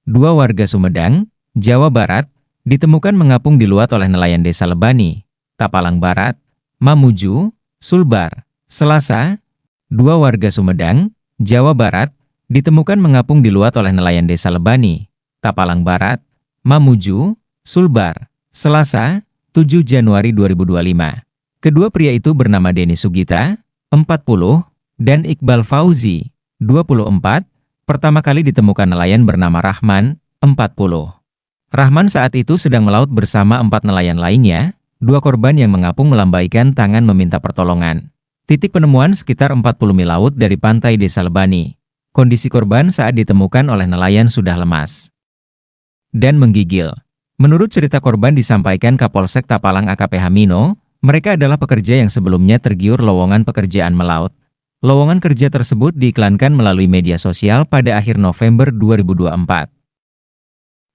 Dua warga Sumedang, Jawa Barat, ditemukan mengapung di Luat oleh nelayan Desa Lebani, Tapalang Barat, Mamuju, Sulbar, Selasa. Dua warga Sumedang, Jawa Barat, ditemukan mengapung di Luat oleh nelayan Desa Lebani, Tapalang Barat, Mamuju, Sulbar, Selasa, 7 Januari 2025. Kedua pria itu bernama Denny Sugita, 40, dan Iqbal Fauzi, 24, pertama kali ditemukan nelayan bernama Rahman, 40. Rahman saat itu sedang melaut bersama 4 nelayan lainnya. Dua korban yang mengapung melambaikan tangan meminta pertolongan. Titik penemuan sekitar 40 mil laut dari pantai Desa Lebani. Kondisi korban saat ditemukan oleh nelayan sudah lemas dan menggigil. Menurut cerita korban disampaikan Kapolsek Tapalang AKP Hamino, mereka adalah pekerja yang sebelumnya tergiur lowongan pekerjaan melaut. Lowongan kerja tersebut diiklankan melalui media sosial pada akhir November 2024.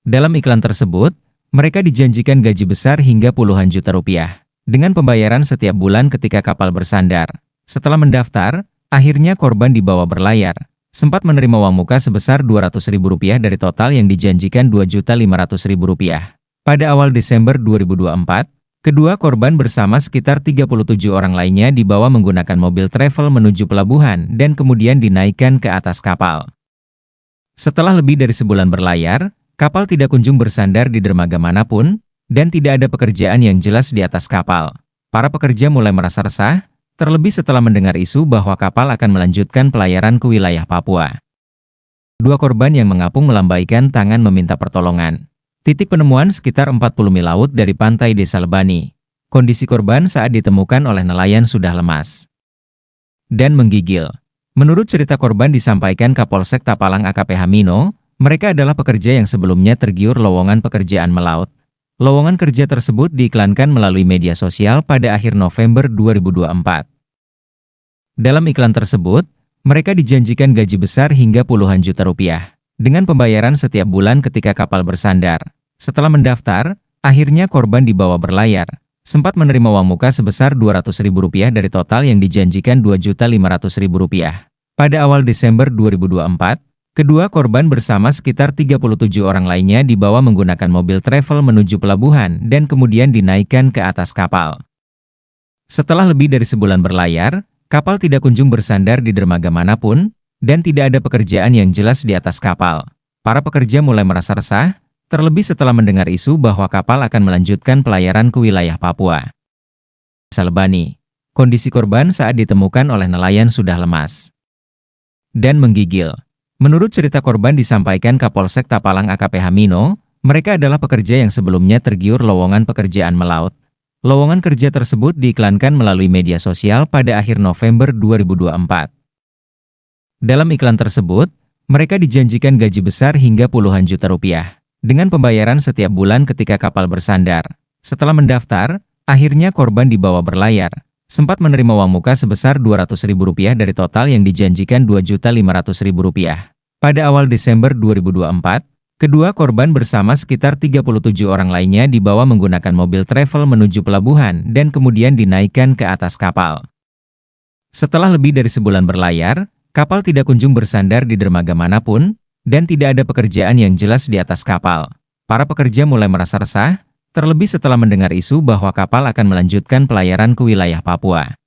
Dalam iklan tersebut, mereka dijanjikan gaji besar hingga puluhan juta rupiah, dengan pembayaran setiap bulan ketika kapal bersandar. Setelah mendaftar, akhirnya korban dibawa berlayar, sempat menerima uang muka sebesar Rp200.000 dari total yang dijanjikan Rp2.500.000. Pada awal Desember 2024, kedua korban bersama sekitar 37 orang lainnya dibawa menggunakan mobil travel menuju pelabuhan dan kemudian dinaikkan ke atas kapal. Setelah lebih dari sebulan berlayar, kapal tidak kunjung bersandar di dermaga manapun, dan tidak ada pekerjaan yang jelas di atas kapal. Para pekerja mulai merasa resah, terlebih setelah mendengar isu bahwa kapal akan melanjutkan pelayaran ke wilayah Papua. Dua korban yang mengapung melambaikan tangan meminta pertolongan. Titik penemuan sekitar 40 mil laut dari pantai Desa Lebani. Kondisi korban saat ditemukan oleh nelayan sudah lemas dan menggigil. Menurut cerita korban disampaikan Kapolsek Tapalang AKP Hamino, mereka adalah pekerja yang sebelumnya tergiur lowongan pekerjaan melaut. Lowongan kerja tersebut diiklankan melalui media sosial pada akhir November 2024. Dalam iklan tersebut, mereka dijanjikan gaji besar hingga puluhan juta rupiah, dengan pembayaran setiap bulan ketika kapal bersandar. Setelah mendaftar, akhirnya korban dibawa berlayar, sempat menerima uang muka sebesar Rp200.000 dari total yang dijanjikan Rp2.500.000. Pada awal Desember 2024, kedua korban bersama sekitar 37 orang lainnya dibawa menggunakan mobil travel menuju pelabuhan dan kemudian dinaikkan ke atas kapal. Setelah lebih dari sebulan berlayar, kapal tidak kunjung bersandar di dermaga manapun, dan tidak ada pekerjaan yang jelas di atas kapal. Para pekerja mulai merasa resah, terlebih setelah mendengar isu bahwa kapal akan melanjutkan pelayaran ke wilayah Papua. Desa Lebani. Kondisi korban saat ditemukan oleh nelayan sudah lemas dan menggigil. Menurut cerita korban disampaikan Kapolsek Tapalang AKP Hamino, mereka adalah pekerja yang sebelumnya tergiur lowongan pekerjaan melaut. Lowongan kerja tersebut diiklankan melalui media sosial pada akhir November 2024. Dalam iklan tersebut, mereka dijanjikan gaji besar hingga puluhan juta rupiah, dengan pembayaran setiap bulan ketika kapal bersandar. Setelah mendaftar, akhirnya korban dibawa berlayar, sempat menerima uang muka sebesar Rp200.000 dari total yang dijanjikan Rp2.500.000. Pada awal Desember 2024, kedua korban bersama sekitar 37 orang lainnya dibawa menggunakan mobil travel menuju pelabuhan dan kemudian dinaikkan ke atas kapal. Setelah lebih dari sebulan berlayar, kapal tidak kunjung bersandar di dermaga manapun, dan tidak ada pekerjaan yang jelas di atas kapal. Para pekerja mulai merasa resah, terlebih setelah mendengar isu bahwa kapal akan melanjutkan pelayaran ke wilayah Papua.